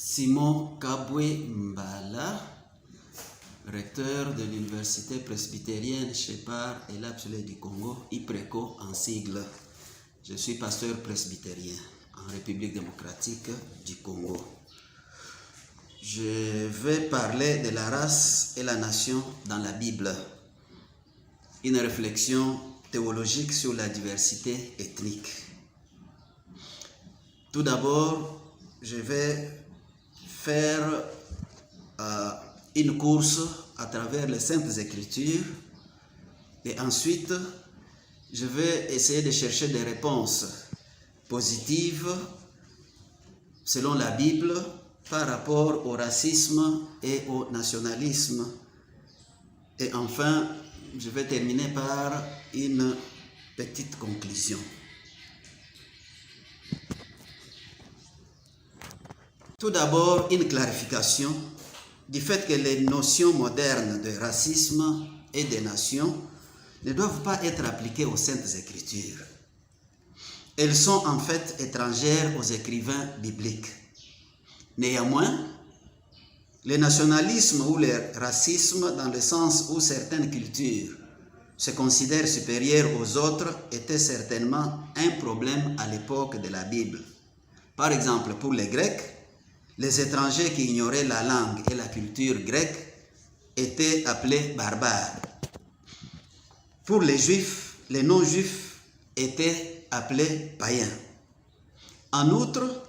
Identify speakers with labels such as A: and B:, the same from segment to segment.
A: Simon Kabwe Mbala, recteur de l'Université presbytérienne Shepard et l'Absolé du Congo, IPRECO en sigle. Je suis pasteur presbytérien en République démocratique du Congo. Je vais parler de la race et la nation dans la Bible. Une réflexion théologique sur la diversité ethnique. Tout d'abord, je vais faire une course à travers les Saintes Écritures et ensuite, je vais essayer de chercher des réponses positives selon la Bible par rapport au racisme et au nationalisme. Et enfin, je vais terminer par une petite conclusion. Tout d'abord, une clarification du fait que les notions modernes de racisme et de nation ne doivent pas être appliquées aux Saintes Écritures. Elles sont en fait étrangères aux écrivains bibliques. Néanmoins, le nationalisme ou le racisme, dans le sens où certaines cultures se considèrent supérieures aux autres, était certainement un problème à l'époque de la Bible. Par exemple, pour les Grecs, les étrangers qui ignoraient la langue et la culture grecque étaient appelés barbares. Pour les Juifs, les non-Juifs étaient appelés païens. En outre,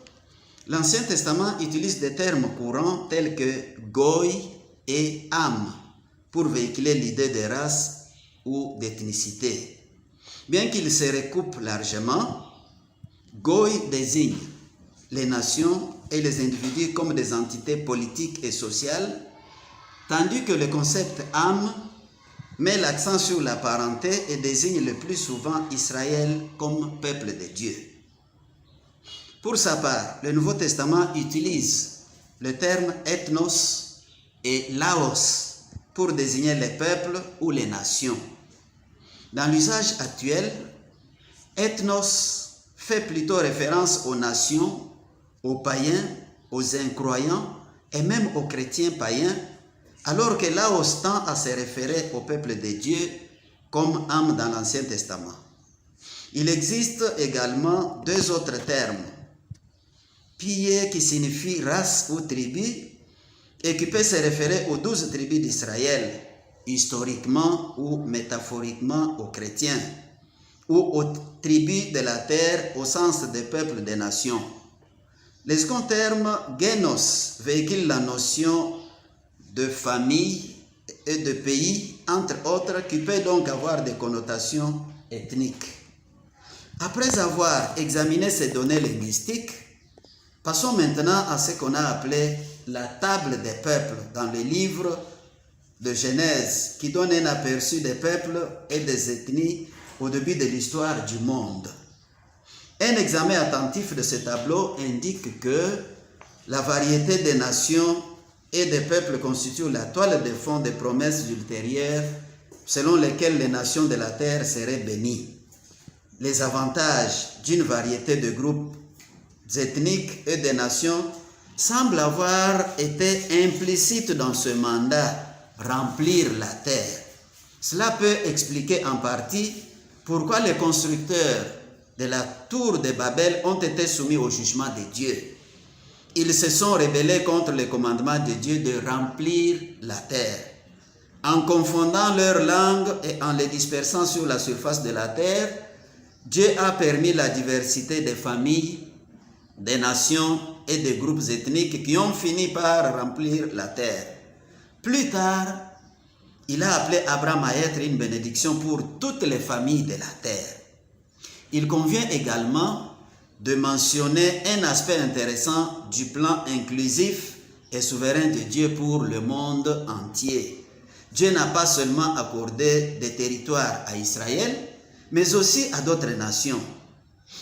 A: l'Ancien Testament utilise des termes courants tels que goy et âme pour véhiculer l'idée de race ou d'ethnicité. Bien qu'ils se recoupent largement, goy désigne les nations et les individus comme des entités politiques et sociales, tandis que le concept âme met l'accent sur la parenté et désigne le plus souvent Israël comme peuple de Dieu. Pour sa part, le Nouveau Testament utilise le terme ethnos et laos pour désigner les peuples ou les nations. Dans l'usage actuel, ethnos fait plutôt référence aux nations, aux païens, aux incroyants et même aux chrétiens païens, alors que Laos tend à se référer au peuple de Dieu comme âme dans l'Ancien Testament. Il existe également deux autres termes, Piye qui signifie race ou tribu et qui peut se référer aux 12 tribus d'Israël, historiquement ou métaphoriquement aux chrétiens, ou aux tribus de la terre au sens des peuples des nations. Le second terme, génos, véhicule la notion de famille et de pays, entre autres, qui peut donc avoir des connotations ethniques. Après avoir examiné ces données linguistiques, passons maintenant à ce qu'on a appelé la table des peuples dans le livre de Genèse, qui donne un aperçu des peuples et des ethnies au début de l'histoire du monde. Un examen attentif de ce tableau indique que la variété des nations et des peuples constitue la toile de fond des promesses ultérieures selon lesquelles les nations de la terre seraient bénies. Les avantages d'une variété de groupes ethniques et de nations semblent avoir été implicites dans ce mandat, remplir la terre. Cela peut expliquer en partie pourquoi les constructeurs de la tour de Babel ont été soumis au jugement de Dieu. Ils se sont rebellés contre le commandement de Dieu de remplir la terre. En confondant leurs langues et en les dispersant sur la surface de la terre, Dieu a permis la diversité des familles, des nations et des groupes ethniques qui ont fini par remplir la terre. Plus tard, il a appelé Abraham à être une bénédiction pour toutes les familles de la terre. Il convient également de mentionner un aspect intéressant du plan inclusif et souverain de Dieu pour le monde entier. Dieu n'a pas seulement accordé des territoires à Israël, mais aussi à d'autres nations.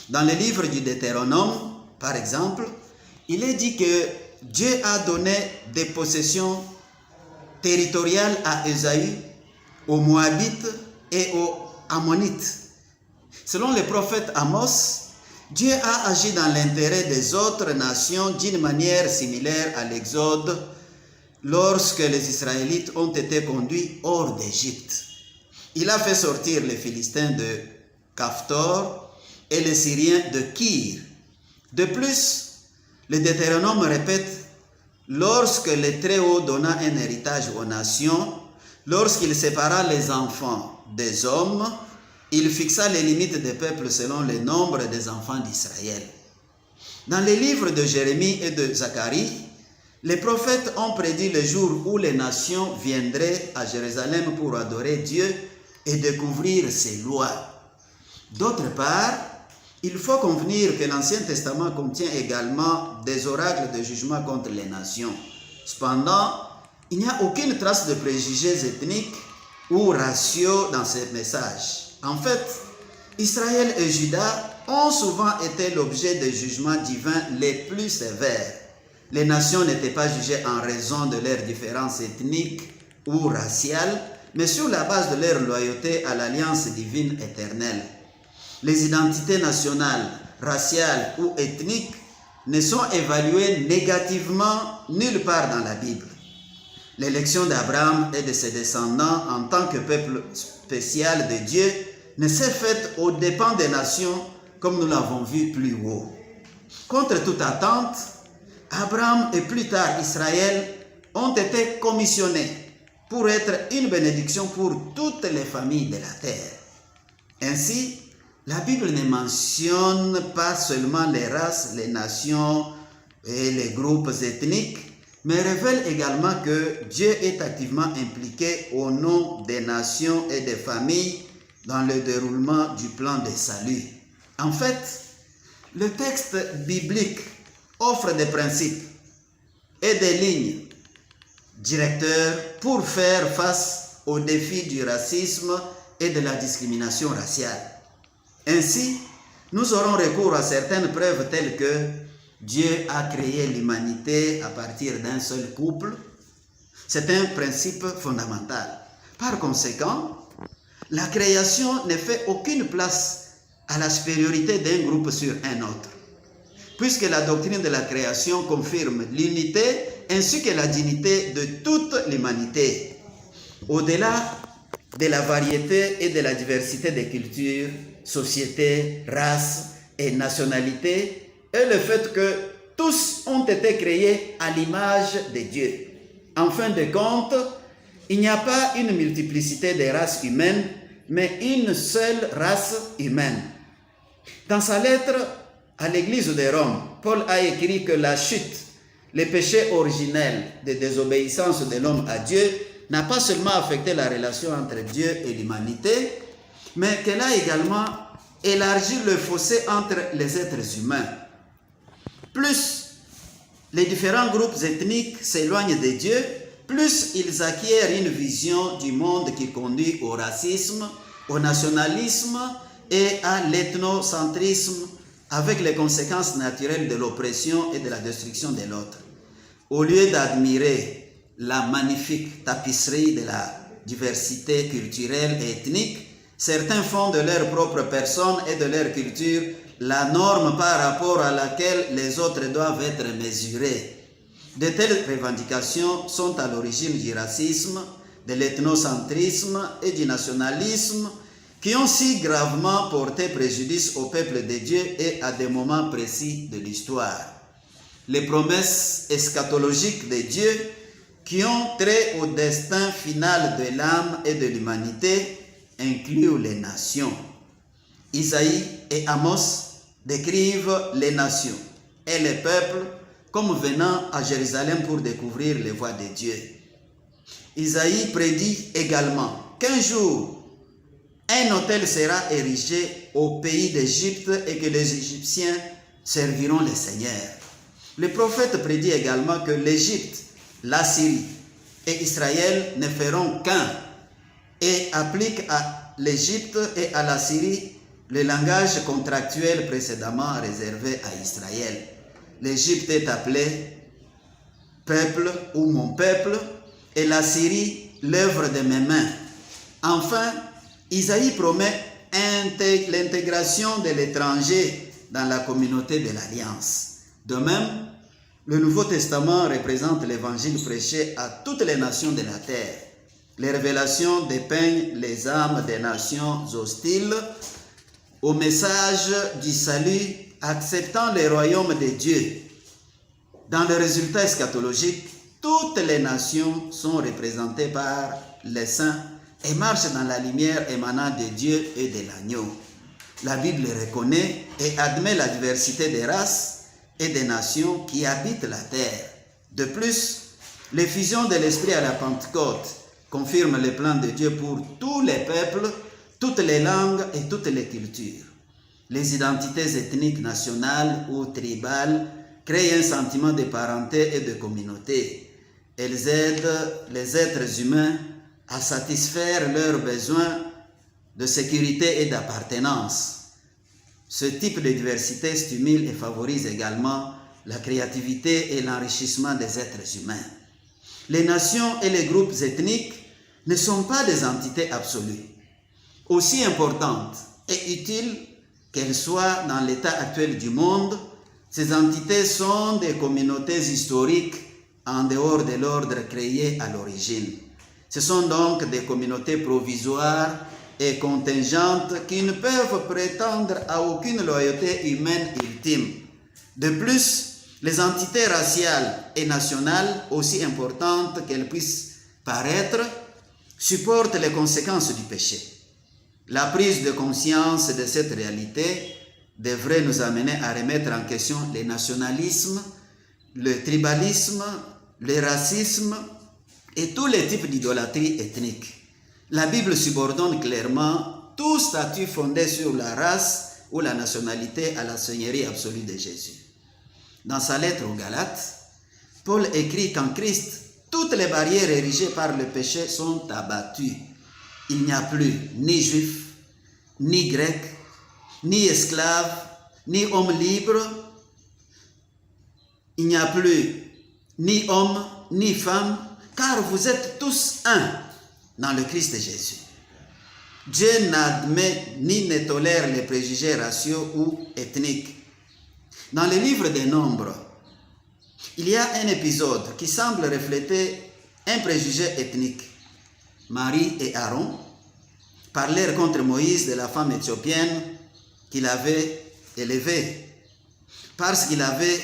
A: Dans le livre du Deutéronome, par exemple, il est dit que Dieu a donné des possessions territoriales à Ésaü, aux Moabites et aux Ammonites. Selon le prophète Amos, Dieu a agi dans l'intérêt des autres nations d'une manière similaire à l'Exode lorsque les Israélites ont été conduits hors d'Égypte. Il a fait sortir les Philistins de Caphtor et les Syriens de Kir. De plus, le Deutéronome répète, lorsque le Très-Haut donna un héritage aux nations, lorsqu'il sépara les enfants des hommes, il fixa les limites des peuples selon le nombre des enfants d'Israël. Dans les livres de Jérémie et de Zacharie, les prophètes ont prédit le jour où les nations viendraient à Jérusalem pour adorer Dieu et découvrir ses lois. D'autre part, il faut convenir que l'Ancien Testament contient également des oracles de jugement contre les nations. Cependant, il n'y a aucune trace de préjugés ethniques ou raciaux dans ces messages. En fait, Israël et Juda ont souvent été l'objet des jugements divins les plus sévères. Les nations n'étaient pas jugées en raison de leurs différences ethniques ou raciales, mais sur la base de leur loyauté à l'alliance divine éternelle. Les identités nationales, raciales ou ethniques ne sont évaluées négativement nulle part dans la Bible. L'élection d'Abraham et de ses descendants en tant que peuple spécial de Dieu ne s'est faite aux dépens des nations comme nous l'avons vu plus haut. Contre toute attente, Abraham et plus tard Israël ont été commissionnés pour être une bénédiction pour toutes les familles de la terre. Ainsi, la Bible ne mentionne pas seulement les races, les nations et les groupes ethniques, mais révèle également que Dieu est activement impliqué au nom des nations et des familles dans le déroulement du plan de salut. En fait, le texte biblique offre des principes et des lignes directeurs pour faire face aux défis du racisme et de la discrimination raciale. Ainsi, nous aurons recours à certaines preuves telles que Dieu a créé l'humanité à partir d'un seul couple. C'est un principe fondamental. Par conséquent, la création ne fait aucune place à la supériorité d'un groupe sur un autre, puisque la doctrine de la création confirme l'unité ainsi que la dignité de toute l'humanité. Au-delà de la variété et de la diversité des cultures, sociétés, races et nationalités, et le fait que tous ont été créés à l'image de Dieu. En fin de compte, il n'y a pas une multiplicité de races humaines, mais une seule race humaine. Dans sa lettre à l'église de Rome, Paul a écrit que la chute, le péché originel de désobéissance de l'homme à Dieu, n'a pas seulement affecté la relation entre Dieu et l'humanité, mais qu'elle a également élargi le fossé entre les êtres humains. Plus les différents groupes ethniques s'éloignent de Dieu, plus ils acquièrent une vision du monde qui conduit au racisme, au nationalisme et à l'ethnocentrisme, avec les conséquences naturelles de l'oppression et de la destruction de l'autre. Au lieu d'admirer la magnifique tapisserie de la diversité culturelle et ethnique, certains font de leur propre personne et de leur culture la norme par rapport à laquelle les autres doivent être mesurés. De telles revendications sont à l'origine du racisme, de l'ethnocentrisme et du nationalisme qui ont si gravement porté préjudice au peuple de Dieu et à des moments précis de l'histoire. Les promesses eschatologiques de Dieu qui ont trait au destin final de l'âme et de l'humanité incluent les nations. Isaïe et Amos décrivent les nations et les peuples comme venant à Jérusalem pour découvrir les voies de Dieu. Isaïe prédit également qu'un jour, un autel sera érigé au pays d'Égypte et que les Égyptiens serviront les seigneurs. Le prophète prédit également que l'Égypte, la Syrie et Israël ne feront qu'un et applique à l'Égypte et à la Syrie le langage contractuel précédemment réservé à Israël. L'Égypte est appelée peuple ou mon peuple et la Syrie l'œuvre de mes mains. Enfin, Isaïe promet l'intégration de l'étranger dans la communauté de l'Alliance. De même, le Nouveau Testament représente l'évangile prêché à toutes les nations de la terre. Les révélations dépeignent les âmes des nations hostiles au message du salut, acceptant le royaume de Dieu. Dans le résultat eschatologique, toutes les nations sont représentées par les saints et marchent dans la lumière émanant de Dieu et de l'agneau. La Bible reconnaît et admet la diversité des races et des nations qui habitent la terre. De plus, l'effusion de l'Esprit à la Pentecôte confirme le plan de Dieu pour tous les peuples, toutes les langues et toutes les cultures. Les identités ethniques, nationales ou tribales créent un sentiment de parenté et de communauté. Elles aident les êtres humains à satisfaire leurs besoins de sécurité et d'appartenance. Ce type de diversité stimule et favorise également la créativité et l'enrichissement des êtres humains. Les nations et les groupes ethniques ne sont pas des entités absolues. Aussi importantes et utiles qu'elles soient dans l'état actuel du monde, ces entités sont des communautés historiques en dehors de l'ordre créé à l'origine. Ce sont donc des communautés provisoires et contingentes qui ne peuvent prétendre à aucune loyauté humaine ultime. De plus, les entités raciales et nationales, aussi importantes qu'elles puissent paraître, supportent les conséquences du péché. La prise de conscience de cette réalité devrait nous amener à remettre en question le nationalisme, le tribalisme, le racisme et tous les types d'idolâtrie ethnique. La Bible subordonne clairement tout statut fondé sur la race ou la nationalité à la seigneurie absolue de Jésus. Dans sa lettre aux Galates, Paul écrit qu'en Christ, toutes les barrières érigées par le péché sont abattues. Il n'y a plus ni juif, ni grec, ni esclave, ni homme libre. Il n'y a plus ni homme, ni femme, car vous êtes tous un dans le Christ Jésus. Dieu n'admet ni ne tolère les préjugés raciaux ou ethniques. Dans le livre des Nombres, il y a un épisode qui semble refléter un préjugé ethnique. Marie et Aaron parlèrent contre Moïse de la femme éthiopienne qu'il avait élevée, parce qu'il avait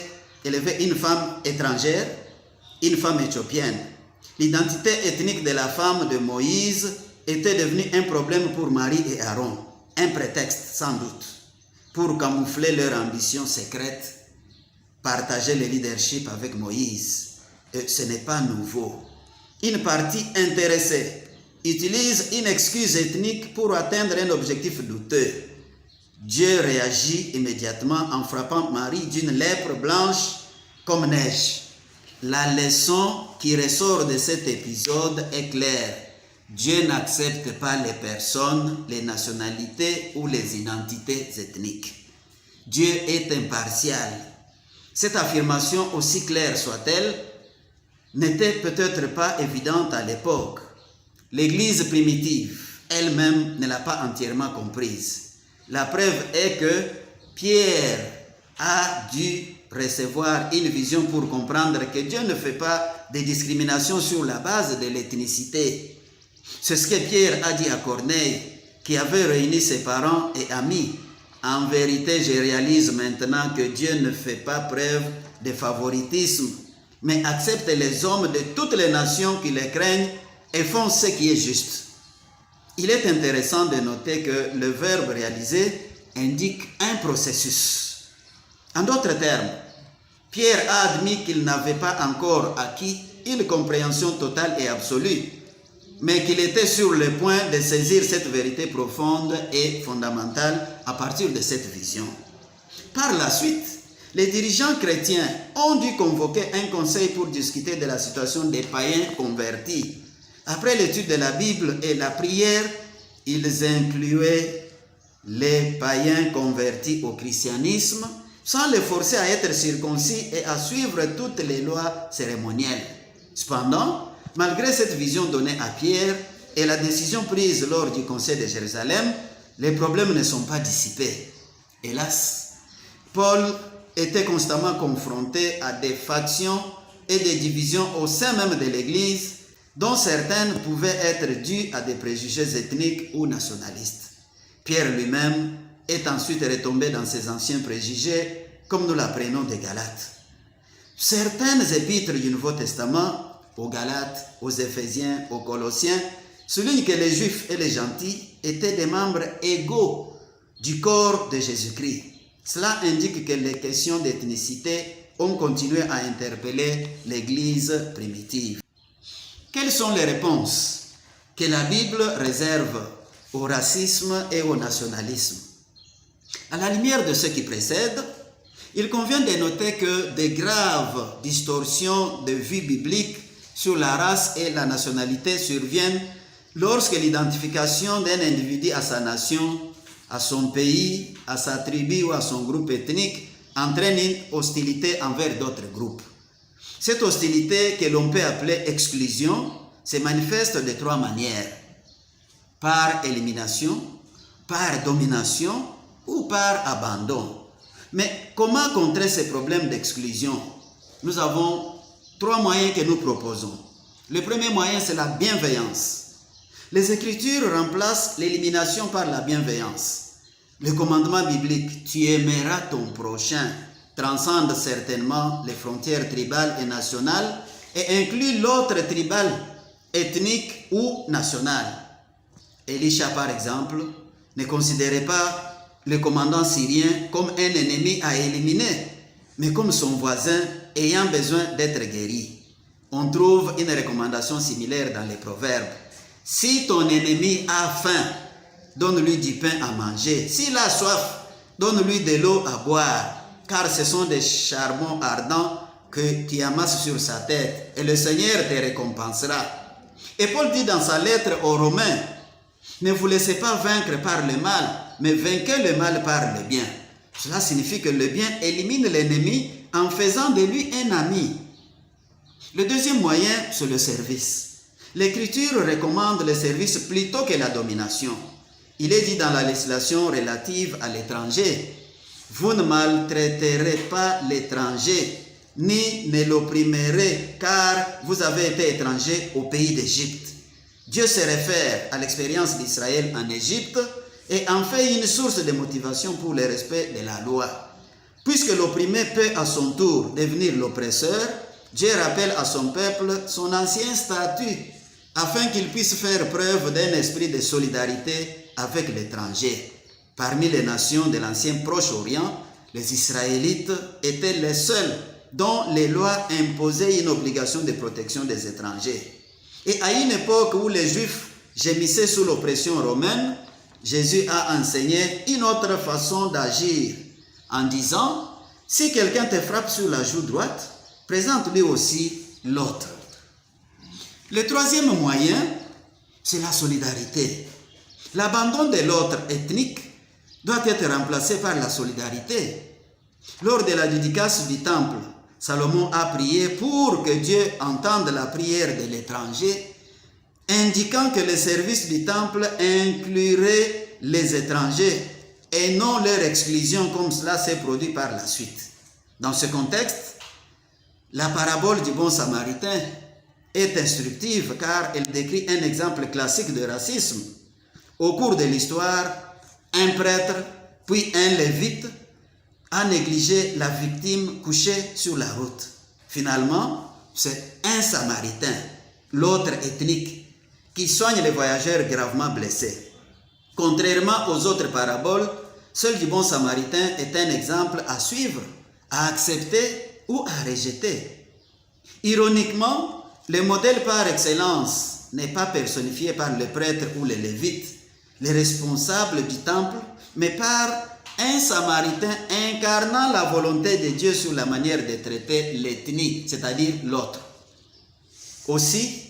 A: élevé une femme étrangère, une femme éthiopienne. L'identité ethnique de la femme de Moïse était devenue un problème pour Marie et Aaron, un prétexte sans doute, pour camoufler leur ambition secrète, partager le leadership avec Moïse. Et ce n'est pas nouveau. Une partie intéressée utilise une excuse ethnique pour atteindre un objectif douteux. Dieu réagit immédiatement en frappant Marie d'une lèpre blanche comme neige. La leçon qui ressort de cet épisode est claire. Dieu n'accepte pas les personnes, les nationalités ou les identités ethniques. Dieu est impartial. Cette affirmation, aussi claire soit-elle, n'était peut-être pas évidente à l'époque. L'Église primitive elle-même ne l'a pas entièrement comprise. La preuve est que Pierre a dû recevoir une vision pour comprendre que Dieu ne fait pas de discrimination sur la base de l'ethnicité. C'est ce que Pierre a dit à Corneille, qui avait réuni ses parents et amis. En vérité, je réalise maintenant que Dieu ne fait pas preuve de favoritisme, mais accepte les hommes de toutes les nations qui le craignent et font ce qui est juste. Il est intéressant de noter que le verbe réaliser indique un processus. En d'autres termes, Pierre a admis qu'il n'avait pas encore acquis une compréhension totale et absolue, mais qu'il était sur le point de saisir cette vérité profonde et fondamentale à partir de cette vision. Par la suite, les dirigeants chrétiens ont dû convoquer un conseil pour discuter de la situation des païens convertis. Après l'étude de la Bible et la prière, ils incluaient les païens convertis au christianisme sans les forcer à être circoncis et à suivre toutes les lois cérémonielles. Cependant, malgré cette vision donnée à Pierre et la décision prise lors du Conseil de Jérusalem, les problèmes ne sont pas dissipés. Hélas, Paul était constamment confronté à des factions et des divisions au sein même de l'Église, dont certaines pouvaient être dues à des préjugés ethniques ou nationalistes. Pierre lui-même est ensuite retombé dans ses anciens préjugés, comme nous l'apprenons des Galates. Certaines épîtres du Nouveau Testament, aux Galates, aux Éphésiens, aux Colossiens, soulignent que les Juifs et les gentils étaient des membres égaux du corps de Jésus-Christ. Cela indique que les questions d'ethnicité ont continué à interpeller l'Église primitive. Quelles sont les réponses que la Bible réserve au racisme et au nationalisme? À la lumière de ce qui précède, il convient de noter que de graves distorsions de vue biblique sur la race et la nationalité surviennent lorsque l'identification d'un individu à sa nation, à son pays, à sa tribu ou à son groupe ethnique entraîne une hostilité envers d'autres groupes. Cette hostilité, que l'on peut appeler exclusion, se manifeste de trois manières: par élimination, par domination ou par abandon. Mais comment contrer ces problèmes d'exclusion? Nous avons trois moyens que nous proposons. Le premier moyen, c'est la bienveillance. Les Écritures remplacent l'élimination par la bienveillance. Le commandement biblique « Tu aimeras ton prochain » transcende certainement les frontières tribales et nationales et inclut l'autre tribal, ethnique ou national. Élisha, par exemple, ne considérait pas le commandant syrien comme un ennemi à éliminer, mais comme son voisin ayant besoin d'être guéri. On trouve une recommandation similaire dans les Proverbes. Si ton ennemi a faim, donne-lui du pain à manger. S'il a soif, donne-lui de l'eau à boire, car ce sont des charbons ardents que tu amasses sur sa tête, et le Seigneur te récompensera. Et Paul dit dans sa lettre aux Romains, ne vous laissez pas vaincre par le mal, mais vainquez le mal par le bien. Cela signifie que le bien élimine l'ennemi en faisant de lui un ami. Le deuxième moyen, c'est le service. L'Écriture recommande le service plutôt que la domination. Il est dit dans la législation relative à l'étranger, vous ne maltraiterez pas l'étranger, ni ne l'opprimerez, car vous avez été étranger au pays d'Égypte. Dieu se réfère à l'expérience d'Israël en Égypte et en fait une source de motivation pour le respect de la loi. Puisque l'opprimé peut à son tour devenir l'oppresseur, Dieu rappelle à son peuple son ancien statut afin qu'il puisse faire preuve d'un esprit de solidarité avec l'étranger. Parmi les nations de l'ancien Proche-Orient, les Israélites étaient les seuls dont les lois imposaient une obligation de protection des étrangers. Et à une époque où les Juifs gémissaient sous l'oppression romaine, Jésus a enseigné une autre façon d'agir en disant, si quelqu'un te frappe sur la joue droite, présente-lui aussi l'autre. Le troisième moyen, c'est la solidarité. L'abandon de l'autre ethnique doit être remplacé par la solidarité. Lors de la dédicace du temple, Salomon a prié pour que Dieu entende la prière de l'étranger, indiquant que le service du temple inclurait les étrangers et non leur exclusion comme cela s'est produit par la suite. Dans ce contexte, la parabole du bon samaritain est instructive car elle décrit un exemple classique de racisme. Au cours de l'histoire, un prêtre puis un lévite a négligé la victime couchée sur la route. Finalement, c'est un samaritain, l'autre ethnique, qui soigne les voyageurs gravement blessés. Contrairement aux autres paraboles, celle du bon samaritain est un exemple à suivre, à accepter ou à rejeter. Ironiquement, le modèle par excellence n'est pas personnifié par le prêtre ou le lévite, les responsables du temple, mais par un samaritain incarnant la volonté de Dieu sur la manière de traiter l'ethnie, c'est-à-dire l'autre. Aussi,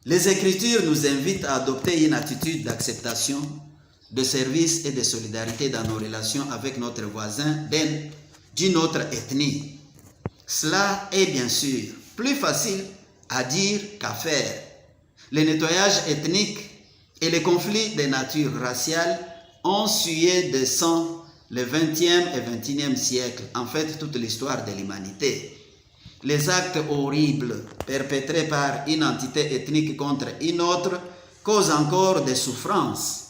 A: les Écritures nous invitent à adopter une attitude d'acceptation, de service et de solidarité dans nos relations avec notre voisin d'une autre ethnie. Cela est bien sûr plus facile à dire qu'à faire. Le nettoyage ethnique et les conflits de nature raciale ont sué de sang le 20e et 21e siècle, en fait toute l'histoire de l'humanité. Les actes horribles perpétrés par une entité ethnique contre une autre causent encore des souffrances.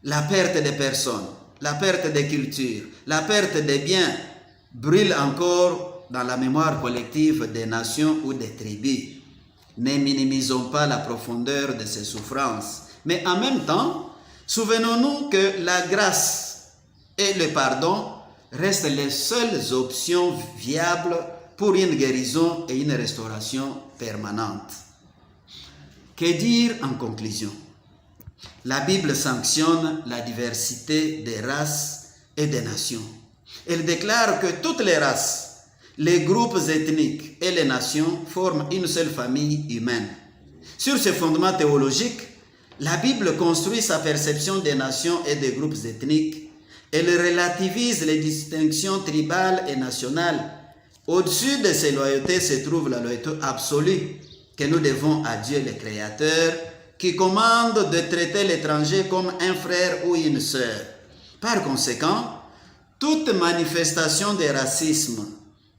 A: La perte des personnes, la perte des cultures, la perte des biens brûlent encore dans la mémoire collective des nations ou des tribus. Ne minimisons pas la profondeur de ces souffrances, mais en même temps, souvenons-nous que la grâce et le pardon restent les seules options viables pour une guérison et une restauration permanente. Que dire en conclusion? La Bible sanctionne la diversité des races et des nations. Elle déclare que toutes les races, les groupes ethniques et les nations forment une seule famille humaine. Sur ce fondement théologique, la Bible construit sa perception des nations et des groupes ethniques. Elle relativise les distinctions tribales et nationales. Au-dessus de ces loyautés se trouve la loyauté absolue que nous devons à Dieu le Créateur, qui commande de traiter l'étranger comme un frère ou une sœur. Par conséquent, toute manifestation de racisme,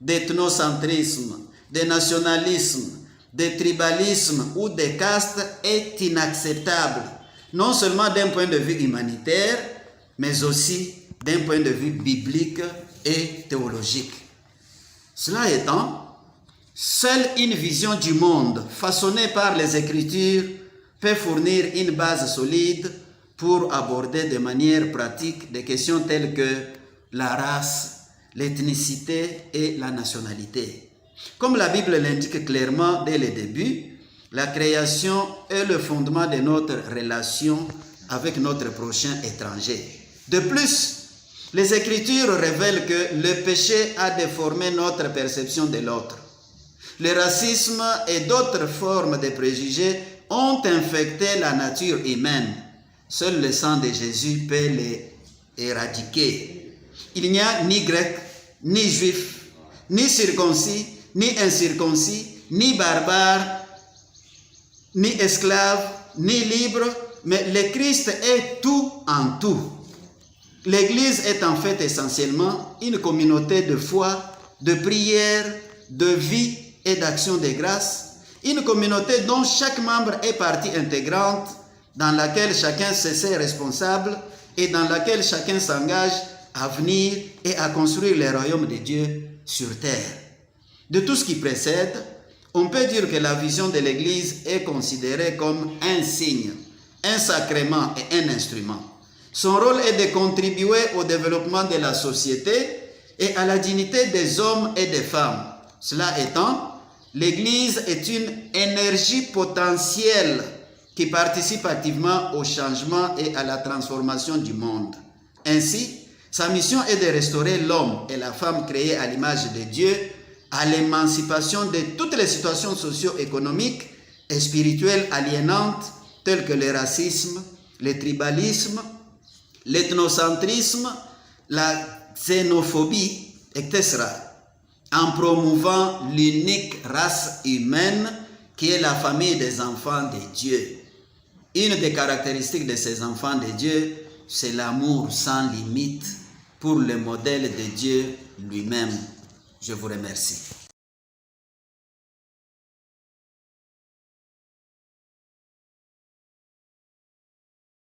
A: d'ethnocentrisme, de nationalisme, de tribalisme ou de caste est inacceptable, non seulement d'un point de vue humanitaire, mais aussi d'un point de vue biblique et théologique. Cela étant, seule une vision du monde façonnée par les Écritures peut fournir une base solide pour aborder de manière pratique des questions telles que la race, l'ethnicité et la nationalité. Comme la Bible l'indique clairement dès le début, la création est le fondement de notre relation avec notre prochain étranger. De plus, les Écritures révèlent que le péché a déformé notre perception de l'autre. Le racisme et d'autres formes de préjugés ont infecté la nature humaine. Seul le sang de Jésus peut les éradiquer. Il n'y a ni grec, ni juif, ni circoncis, ni incirconcis, ni barbare, ni esclave, ni libre, mais le Christ est tout en tout. L'Église est en fait essentiellement une communauté de foi, de prière, de vie et d'action de grâce, une communauté dont chaque membre est partie intégrante, dans laquelle chacun se sait responsable et dans laquelle chacun s'engage à venir et à construire le royaume de Dieu sur terre. De tout ce qui précède, on peut dire que la vision de l'Église est considérée comme un signe, un sacrement et un instrument. Son rôle est de contribuer au développement de la société et à la dignité des hommes et des femmes. Cela étant, l'Église est une énergie potentielle qui participe activement au changement et à la transformation du monde. Ainsi, sa mission est de restaurer l'homme et la femme créés à l'image de Dieu à l'émancipation de toutes les situations socio-économiques et spirituelles aliénantes telles que le racisme, le tribalisme, l'ethnocentrisme, la xénophobie, etc., en promouvant l'unique race humaine qui est la famille des enfants de Dieu. Une des caractéristiques de ces enfants de Dieu, c'est l'amour sans limite pour le modèle de Dieu lui-même. Je vous remercie.